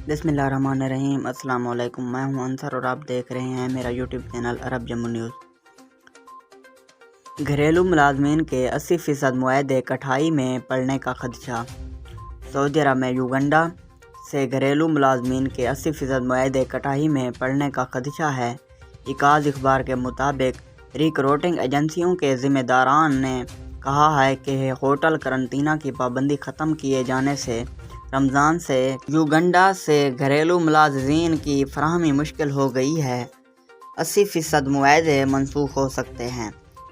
बिस्मिल्लाहिर्रहमानिर्रहीम। अस्सलाम वालेकुम। मैं हूं अंसर और आप देख रहे हैं मेरा यूट्यूब चैनल अरब जम्मू न्यूज़। घरेलू मुलाजमीन के 80% मुआहदे कटाई में पड़ने का खदशा। सऊदी अरब में युगंडा से घरेलू मुलाजमीन के 80% मुआहदे कटाई में पड़ने का खदशा है। इकाज़ अखबार के मुताबिक रिक्रूटिंग एजेंसियों के ज़िम्मेदारान ने कहा है कि होटल करंतना की पाबंदी ख़त्म किए जाने से रमज़ान से युगंडा से घरेलू मुलाज़मीन की फराहमी मुश्किल हो गई है। 80% मुआहदे मनसूख हो सकते हैं।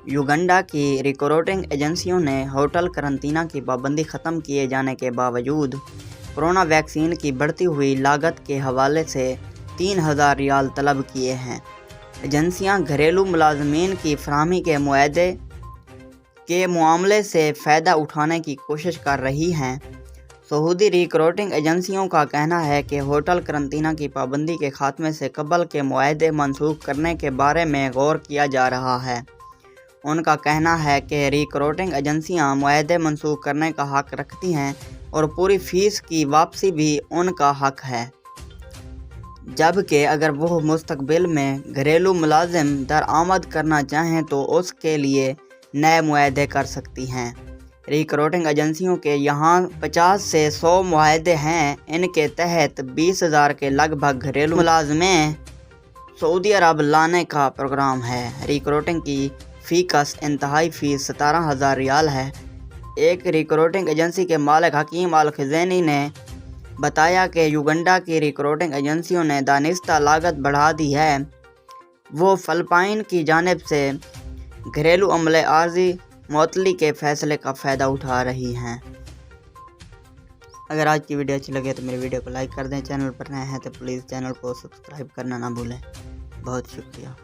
युगंडा की रिक्रूटिंग एजेंसियों ने होटल करंतना की पाबंदी ख़त्म किए जाने के बावजूद कोरोना वैक्सीन की बढ़ती हुई लागत के हवाले से 3000 रियाल तलब किए हैं। एजेंसियां घरेलू मुलाजमीन की फराहमी के मुआहदे के मामले से फ़ायदा उठाने की कोशिश कर रही हैं। सऊदी रिक्रूटिंग एजेंसियों का कहना है कि होटल करंतना की पाबंदी के खात्मे से कबल के मुआहदे मनसूख करने के बारे में गौर किया जा रहा है। उनका कहना है कि रिक्रूटिंग एजेंसियां मुआहदे मनसूख करने का हक रखती हैं और पूरी फ़ीस की वापसी भी उनका हक है, जबकि अगर वो मुस्तकबिल में घरेलू मुलाजिम दरआमद करना चाहें तो उसके लिए नए मुआहदे कर सकती हैं। रिक्रूटिंग एजेंसियों के यहाँ 50 से 100 मुआहदे हैं। इनके तहत 20,000 के लगभग घरेलू मुलाजमें सऊदी अरब लाने का प्रोग्राम है। रिक्रूटिंग की फ़ीस इंतहाई फ़ीस 17,000 रियाल है। एक रिक्रूटिंग एजेंसी के मालिक हकीम अल खज़ैनी ने बताया कि युगंडा की रिक्रूटिंग एजेंसियों ने दानिस्ता लागत बढ़ा दी है। वो फ़िलिपाइन की जानिब से घरेलू अमले आर्जी मुअत्तली के फ़ैसले का फ़ायदा उठा रही हैं। अगर आज की वीडियो अच्छी लगे तो मेरी वीडियो को लाइक कर दें। चैनल पर नए हैं तो प्लीज़ चैनल को सब्सक्राइब करना ना भूलें। बहुत शुक्रिया।